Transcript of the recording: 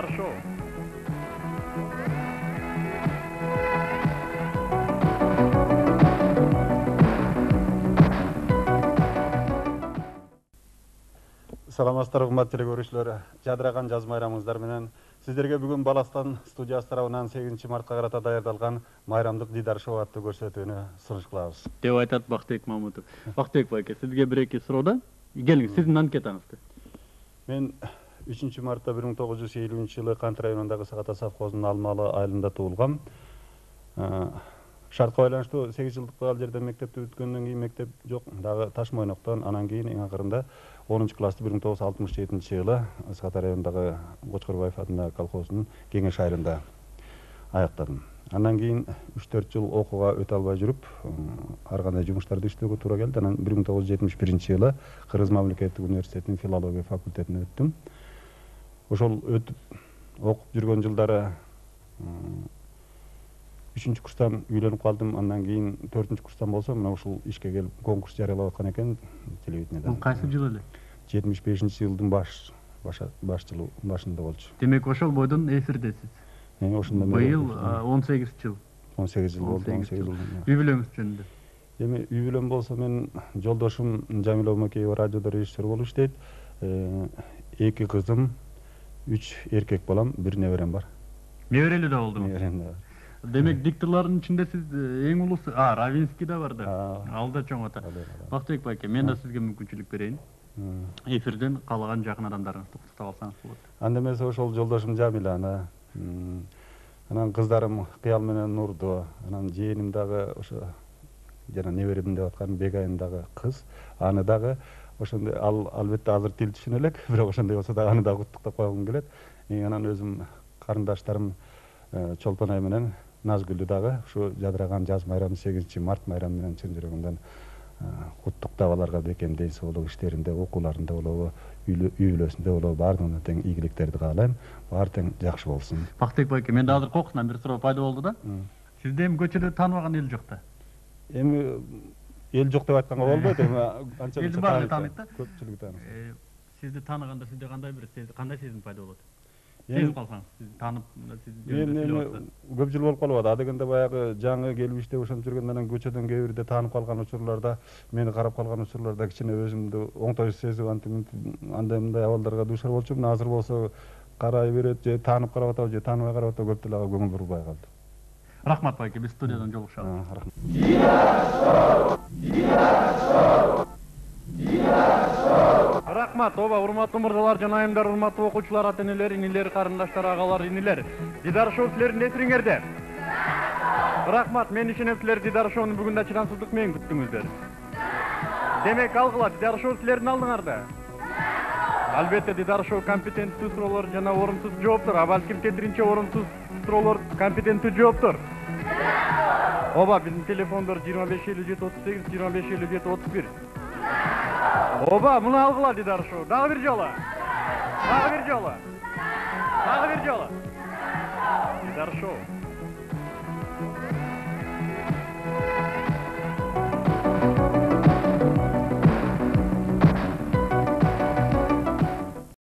Дидар Шоу. Саламатсыздар, урматтуу телекөрүүчүлөр. Жадыраган жаз майрамыңыздар менен сиздерге бүгүн Баластан студиясы тарабынан 8 мартка карата даярдалган майрамдык Дидар Шоу аттуу көрсөтүүнү сунуш кылабыз. Деп айтат Бактыбек Мамутов. Бактыбек байке, сизге бир-эки суроо. Келиңиз, сиздин анкетаңызды. Мен 3 мартта 1950-жылы Кант районундагы Сагата совхозунун Алмалы айылында туулгам. Шартка байланыштуу 8 жылдык ал жерде мектепти бүткөндөн кийин мектеп жок, дагы Ташмойноктон, анан кийин эң акырында 10 классты 1967-жылы Сагата районундагы Кочкорбаев атындагы колхоздун Кеңеш айылында аяктадым. Андан кийин 3-4 жыл окууга өтө албай жүрүп, ар кандай жумуштарды иштөөгө туура келди. Анан 1971-жылы Кыргыз мамлекеттик университетинин филология факультетине өттүм. Ошол өтүп окуп жүргөн жылдары 3-чү курстан үйлөнүп калдым. Андан кийин 4-чү курстан болсо, мына ушул ишке келип конкурс жарыялап аткан экен телевидениеде. Бул кайсы жыл эле? 75-жылдын баш жылы башында болчу. Демек ошол бойдон эфирдесиз. Ошондо быйыл 18 жыл. 18 жыл болду, 18 жыл. Үй бүлөңүз жөнүндө. Эми үй бүлөм болсо, мен жолдошум Жамила Омакеева радиодо режиссер болуп иштейт. 2 кызым, 3 эркек балам, 1 неберем бар. Неберелүү да болдуңуз? Неберем да бар. Демек дикторлордун ичинде сиз эң улуусу, Равинский да бар да. Ал да чоң ата. Бактыбек байке, мен да сизге мүмкүнчүлүк берейин. Эфирден каалаган жакын адамдарыңызды куттуктап алсаңыз болот. Анда эмесе ошол жолдошум Жамиланы, анан кыздарым Кыял менен Нурду, анан жээним дагы ошо жана неберем деп аткан Бегайым дагы кыз, аны дагы ошондой албетте азыр тил түшүнө элек, бирок ошондой болсо дагы аны дагы куттуктап койгум келет. Анан өзүм карындаштарым Чолпонай менен Назгүлдү дагы ушу жадыраган жаз майрамы 8 март майрамы менен чын жүрөгүмдөн куттуктап, аларга бекем ден соолук иштеринде, окууларында болобу, үй бүлөсүндө болобу, баардыгына тең ийгиликтерди каалайм. Баары тең жакшы болсун. Бактыбек байке, менде азыр кокусунан бир суроо пайда болду да. Сизде эми көчөдө тааныбаган эл жок да? Эми эл жок деп айтканга болбойт, эми анча элдин баары тааныйт да. Көпчүлүгү тааныйт. Сизди тааныганда сизде кандай сезим пайда болот? Сезип калсаңыз, сизди таанып, Мен көп жыл болуп калбады. Адегенде баягы жаңы келип иштеп ошентип жүргөндөн анан көчөдөн кээ бирде таанып калган учурларда, мени карап калган учурларда кичине өзүмдү оңтой сезип, андай мындай абалдарга дуушар болчумун. Азыр болсо карай берет, же таанып карап атабы, же тааныбай карап атабы, көп деле ага көңүл бурбай калды. Рахмат байке, биз студиядан жолугушабыз. Рахмат, урматтуу мырзалар жана айымдар, урматтуу окуучулар, ата-энелер, инилер, карындаштар, агалар, инилер. Дидар Шоу силердин эфириңерде. Рахмат, мен ишенем силер Дидар Шоунун бүгүн да чыдамсыздык менен күттүңүздөр. Демек алгыла, Дидар Шоу силердин алдыңарда. Албетте Дидар Шоу компетенттүү суроолор жана орунсуз жооптор, а балким кетиринче орунсуз суроолор компетенттүү жооптор. Биздин телефондор 255738, 255731. Муну алгыла Дидар Шоу. Дагы бир жолу. Дидар Шоу.